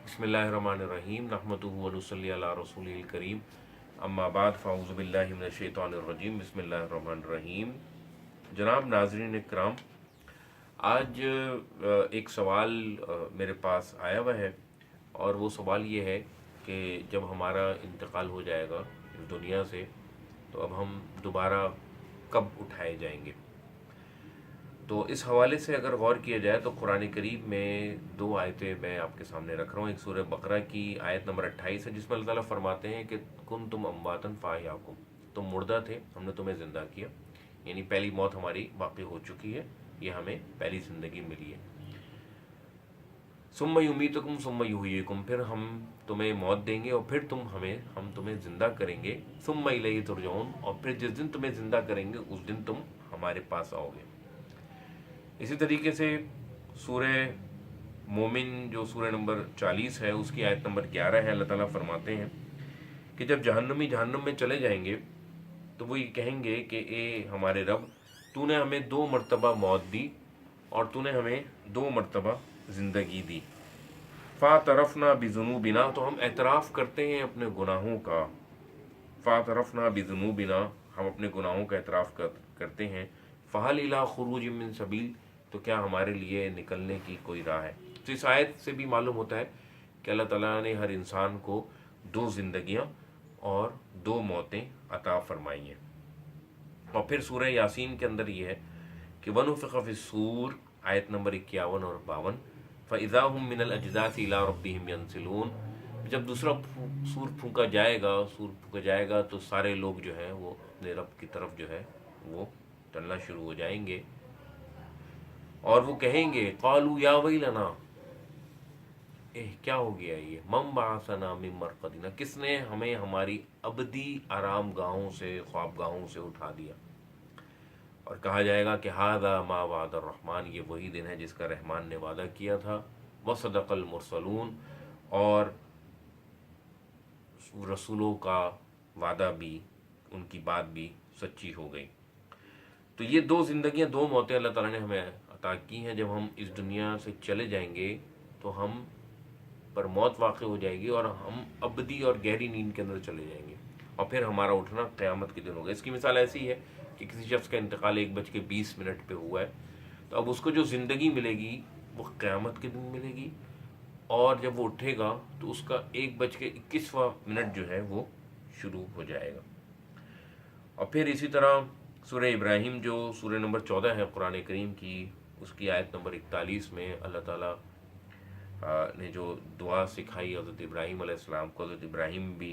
बिस्मिल्लाहिर्रहमानिर्रहीम नहमदुहु व नुसल्ली अला रसूलिल करीम अम्मा बाद फ़अऊज़ु बिल्लाहि मिनश शैतानिर रजीम बिस्मिल्लाहिर्रहमानिर्रहीम। जनाब नाज़रीन इकराम, आज एक सवाल मेरे पास आया हुआ है और वो सवाल ये है कि जब हमारा इंतकाल हो जाएगा इस दुनिया से तो अब हम दोबारा कब उठाए जाएंगे। तो इस हवाले से अगर गौर किया जाए तो कुरान करीम में दो आयतें मैं आपके सामने रख रहा हूँ। एक सूरह बकरा की आयत नंबर 28 है जिसमें अल्लाह ताला फरमाते हैं कि कुन तुम अम्वातन फ़ाहयाकुम, तुम मुर्दा थे हमने तुम्हें ज़िंदा किया, यानी पहली मौत हमारी वाक़ई हो चुकी है, ये हमें पहली ज़िंदगी मिली है। सुम्मा युमीतुकुम सुम्मा युहयिकुम, फिर हम तुम्हें मौत देंगे और फिर हम तुम्हें ज़िंदा करेंगे। सुम्मा इलैहि तुरजऊन, और फिर जिस दिन तुम्हें ज़िंदा करेंगे उस दिन तुम हमारे पास आओगे। इसी तरीके से सूरह मोमिन जो सूरह नंबर 40 है उसकी आयत नंबर 11 है, अल्लाह ताला फरमाते हैं कि जब जहन्नमी जहन्नम में चले जाएंगे तो वो ये कहेंगे कि ए हमारे रब, तूने हमें 2 मरतबा मौत दी और तूने हमें 2 मरतबा ज़िंदगी दी। फ़ातरफ़ना बिज़ुनूबिना, तो हम एतराफ़ करते हैं अपने गुनाहों का। फ़ातरफ़ना बिज़ुनूबिना, हम अपने गुनाहों का एतराफ़ करते हैं। फ़हल इला खुरूज मिन सबील, तो क्या हमारे लिए निकलने की कोई राह है। तो इस आयत से भी मालूम होता है कि अल्लाह ताला ने हर इंसान को 2 ज़िंदगियाँ और 2 मौतें अता फरमाई हैं। और फिर सूरह यासीन के अंदर ये है कि वनुफ़िख़ फ़िस्सूर, आयत नंबर 51 और 52, फ़इज़ा हुम मिनल अजदासी इला रब्बिहिम यंसिलून, जब दूसरा सूर फूका जाएगा तो सारे लोग जो हैं वो अपने रब की तरफ जो है वो चलना शुरू हो जाएंगे और वो कहेंगे क़ालू या वैलना, क्या हो गया ये, मम बअसना मिन मरक़दिना, किसने हमें हमारी अबदी आराम गाहों से, ख्वाब गाहों से उठा दिया। और कहा जाएगा कि हादा मा वादा रहमान, ये वही दिन है जिसका रहमान ने वादा किया था। व सदक़ल मुरसलून, और रसूलों का वादा भी, उनकी बात भी सच्ची हो गई। तो ये 2 ज़िंदगियाँ, 2 मौतें अल्लाह ताला ने हमें अता की हैं। जब हम इस दुनिया से चले जाएंगे तो हम पर मौत वाक़ई हो जाएगी और हम अबदी और गहरी नींद के अंदर चले जाएंगे और फिर हमारा उठना क़यामत के दिन होगा। इसकी मिसाल ऐसी है कि किसी शख्स का इंतकाल 1:20 पे हुआ है, तो अब उसको जो ज़िंदगी मिलेगी वो क़यामत के दिन मिलेगी, और जब वो उठेगा तो उसका 1:21 जो है वो शुरू हो जाएगा। और फिर इसी तरह सूरह इब्राहिम जो सूरह नंबर 14 है कुरान करीम की, उसकी आयत नंबर 41 में अल्लाह ताला ने जो दुआ सिखाई हज़रत इब्राहीम अलैहिस्सलाम को, हज़रत इब्राहीम भी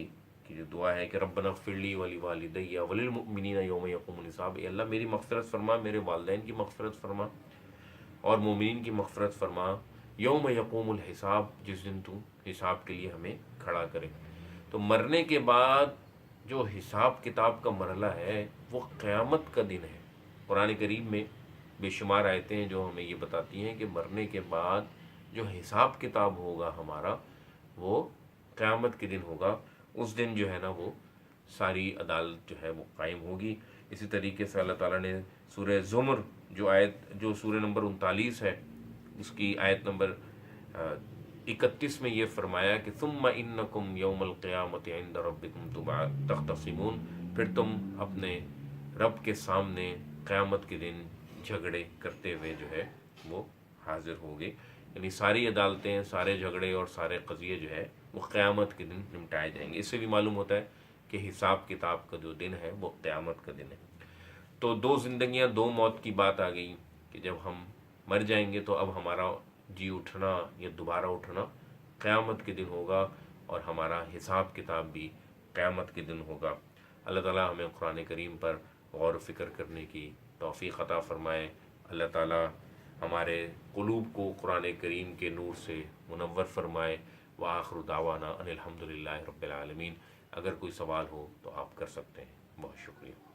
की जो दुआ है कि रब्बना फ़िरली वली वालिदैया वलिल मुमिनीना यौम यक़ूमुल हिसाब, अल्लाह मेरी मग़फ़िरत फरमा, मेरे वालिदैन की मग़फ़िरत फरमा और मोमिनीन की मग़फ़िरत फरमा, यौम यक़ूमुल हिसाब, जिस दिन तू हिसाब के लिए हमें खड़ा करे। तो मरने के बाद जो हिसाब किताब का मरहला है वो क़यामत का दिन है। कुरान करीम में बेशुमार आयतें हैं जो हमें ये बताती हैं कि मरने के बाद जो हिसाब किताब होगा हमारा वो क़यामत के दिन होगा। उस दिन जो है ना वो सारी अदालत जो है वो कायम होगी। इसी तरीके से अल्लाह ताला ने सूरह ज़ुमर जो सूरह नंबर 39 है उसकी आयत नंबर 31 में ये फरमाया कि सुम्मा इन्नकुम यौमल क़ियामति इंद रब्बिकुम तख़्तसिमून, फिर तुम अपने रब के सामने क़यामत के दिन झगड़े करते हुए जो है वो हाजिर होगे। यानी सारी अदालतें, सारे झगड़े और सारे क़ज़िये जो है वो क़यामत के दिन निपटाए जाएंगे। इससे भी मालूम होता है कि हिसाब किताब का जो दिन है वो क़यामत का दिन है। तो 2 ज़िंदगियाँ 2 मौत की बात आ गई कि जब हम मर जाएंगे तो अब हमारा जी उठना या दोबारा उठना क़यामत के दिन होगा और हमारा हिसाब किताब भी क़यामत के दिन होगा। अल्लाह ताला हमें कुरान करीम पर गौर फ़िक्र करने की तौफ़ीक़ अता फ़रमाए। अल्लाह ताला हमारे क़ुलूब को कुरान करीम के नूर से मुनव्वर फ़रमाए। व आख़िरु दावाना अनिल हम्दुलिल्लाहि रब्बिल आलमीन। अगर कोई सवाल हो तो आप कर सकते हैं। बहुत शुक्रिया।